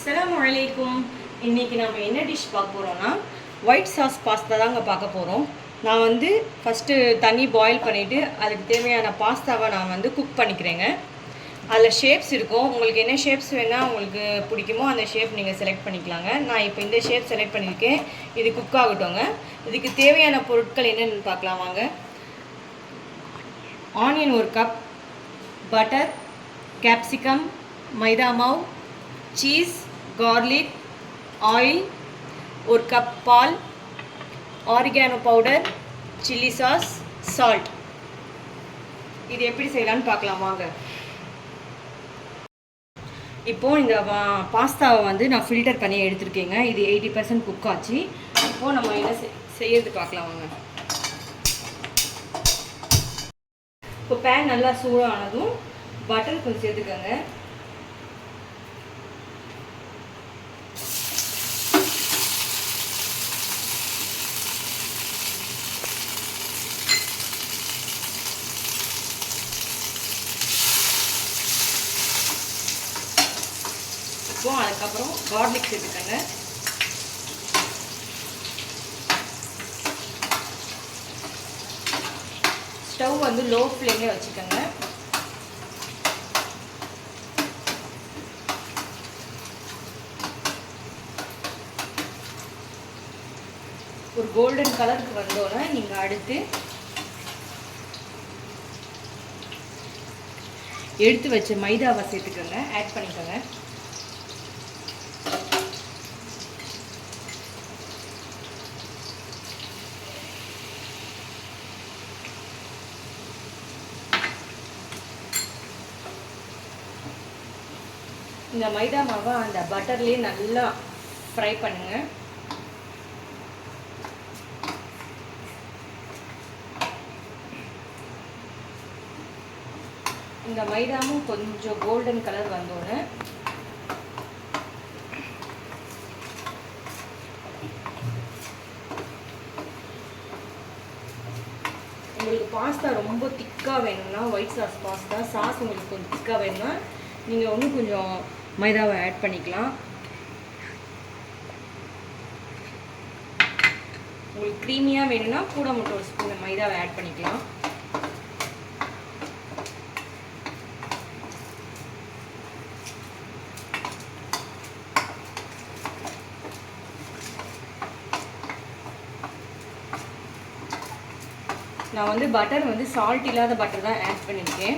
அஸ்ஸலாமு அலைக்கும். இன்றைக்கி நம்ம என்ன டிஷ் பார்க்க போகிறோன்னா ஒயிட் சாஸ் பாஸ்தா தாங்க பார்க்க போகிறோம். நான் வந்து ஃபஸ்ட்டு தண்ணி பாயில் பண்ணிவிட்டு அதுக்கு தேவையான பாஸ்தாவை நான் குக் பண்ணிக்கிறேங்க. அதில் ஷேப்ஸ் இருக்கும். உங்களுக்கு என்ன ஷேப்ஸ் வேணால் உங்களுக்கு பிடிக்குமோ அந்த ஷேப் நீங்கள் செலக்ட் பண்ணிக்கலாங்க. நான் இப்போ இந்த ஷேப் செலக்ட் பண்ணியிருக்கேன். இது குக் ஆகட்டுங்க. இதுக்கு தேவையான பொருட்கள் என்னென்னு பார்க்கலாம் வாங்க. Onion 1 cup, butter, capsicum, maida மாவு, சீஸ், garlic, ஆயில், 1 கப் பால், oregano powder, chilli sauce, salt. இது எப்படி செய்யலான்னு பார்க்கலாம் வாங்க. இப்போது இந்த பாஸ்தாவை நான் ஃபில்டர் பண்ணி எடுத்துருக்கேங்க. இது 80% குக் ஆச்சு. இப்போது நம்ம என்ன செய்யறது பார்க்கலாம் வாங்க. இப்போ பேன் நல்லா சூடானதும் பட்டர் கொஞ்சம் சேர்த்துக்கோங்க. இப்போ அதுக்கப்புறம் கார்லிக் சேர்த்துக்கோங்க. ஸ்டவ் லோ ஃப்ளேம்லேயே வச்சுக்கோங்க. ஒரு கோல்டன் கலருக்கு வந்தோன்னா நீங்கள் அடுத்து எடுத்து வச்ச மைதாவை சேர்த்துக்கோங்க, ஆட் பண்ணிக்கோங்க. இந்த மைதா மாவை அந்த பட்டர்லேயே நல்லா ஃப்ரை பண்ணுங்க. இந்த மைதாவும் கொஞ்சம் கோல்டன் கலர் வந்தோடனே உங்களுக்கு பாஸ்தா ரொம்ப திக்காக வேணும்னா ஒயிட் சாஸ் பாஸ்தா சாஸ் உங்களுக்கு கொஞ்சம் திக்காக வேணும்னா நீங்கள் இன்னும் கொஞ்சம் மைதாவை ஆட் பண்ணிக்கலாம். உங்களுக்கு க்ரீமியாக வேணும்னா கூட மட்டும் ஒரு ஸ்பூன் மைதாவை ஆட் பண்ணிக்கலாம். நான் பட்டர் சால்ட் இல்லாத பட்டர் தான் ஆட் பண்ணியிருக்கேன்.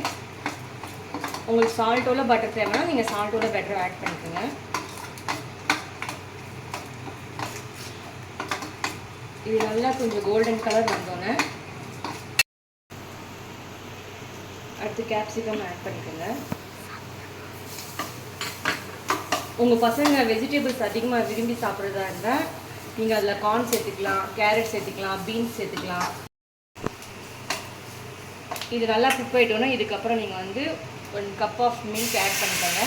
உங்களுக்கு சால்ட்டோட பட்டர் தேவைன்னா நீங்கள் சால்ட்டோட பட்டர் ஆட் பண்ணிக்கோங்க. இது நல்லா கொஞ்சம் கோல்டன் கலர் வந்தோன்னே அடுத்து கேப்சிகம் ஆட் பண்ணிக்கோங்க. உங்கள் பசங்க வெஜிடபிள்ஸ் அதிகமாக விரும்பி சாப்பிட்றதா இருந்தால் நீங்கள் அதில் கார்ன் சேர்த்துக்கலாம், கேரட் சேர்த்துக்கலாம், பீன்ஸ் சேர்த்துக்கலாம். இது நல்லா குக் ஆகிட்டோன்னா இதுக்கப்புறம் நீங்கள் 1 கப் ஆஃப் மில்க் ஆட் பண்ணிக்கோங்க.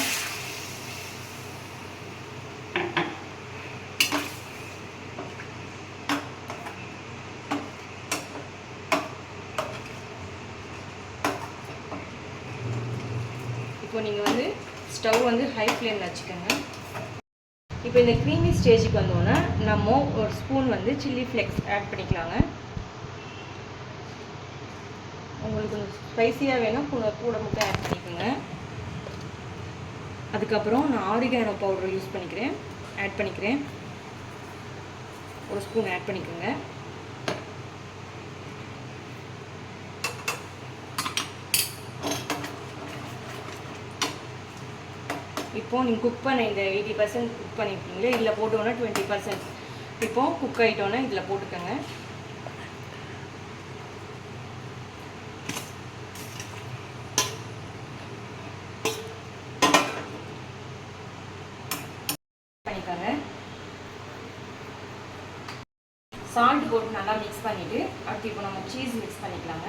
இப்போ நீங்கள் ஸ்டவ் ஹை ஃப்ளேமில் வச்சுக்கோங்க. இப்போ இந்த க்ரீமி ஸ்டேஜுக்கு வந்தோன்னா நம்ம ஒரு ஸ்பூன் சில்லி ஃப்ளேக்ஸ் ஆட் பண்ணிக்கலாங்க. உங்களுக்கு கொஞ்சம் ஸ்பைஸியாக வேணால் கூட மட்டும் ஆட் பண்ணிக்கோங்க. அதுக்கப்புறம் நான் ஆரிகானோ பவுடர் யூஸ் ஆட் பண்ணிக்கிறேன். ஒரு ஸ்பூன் ஆட் பண்ணிக்கோங்க. இப்போது நீங்கள் குக் பண்ண இந்த 80% குக் பண்ணியிருக்கீங்களே இதில் போட்டோன்னா 20% இப்போது குக் ஆகிட்டோன்னா இதில் போட்டுக்கோங்க. சால்ட் போட்டு நல்லா மிக்ஸ் பண்ணிவிட்டு அடுத்து இப்போ நம்ம சீஸ் மிக்ஸ் பண்ணிக்கலாங்க.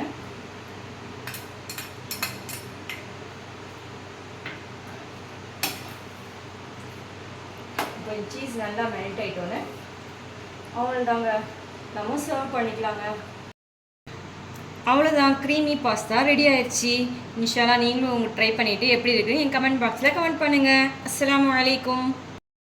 இப்போ சீஸ் நல்லா மெல்ட் ஆகிட்டோன்னு அவ்வளோதாங்க, நம்ம சர்வ் பண்ணிக்கலாங்க. அவ்வளோதான், க்ரீமி பாஸ்தா ரெடி ஆயிடுச்சு. இன்ஷால்லா நீங்களும் ட்ரை பண்ணிவிட்டு எப்படி இருக்குன்னு என் கமெண்ட் பாக்ஸில் கமெண்ட் பண்ணுங்கள். அஸ்ஸலாமு அலைக்கும்.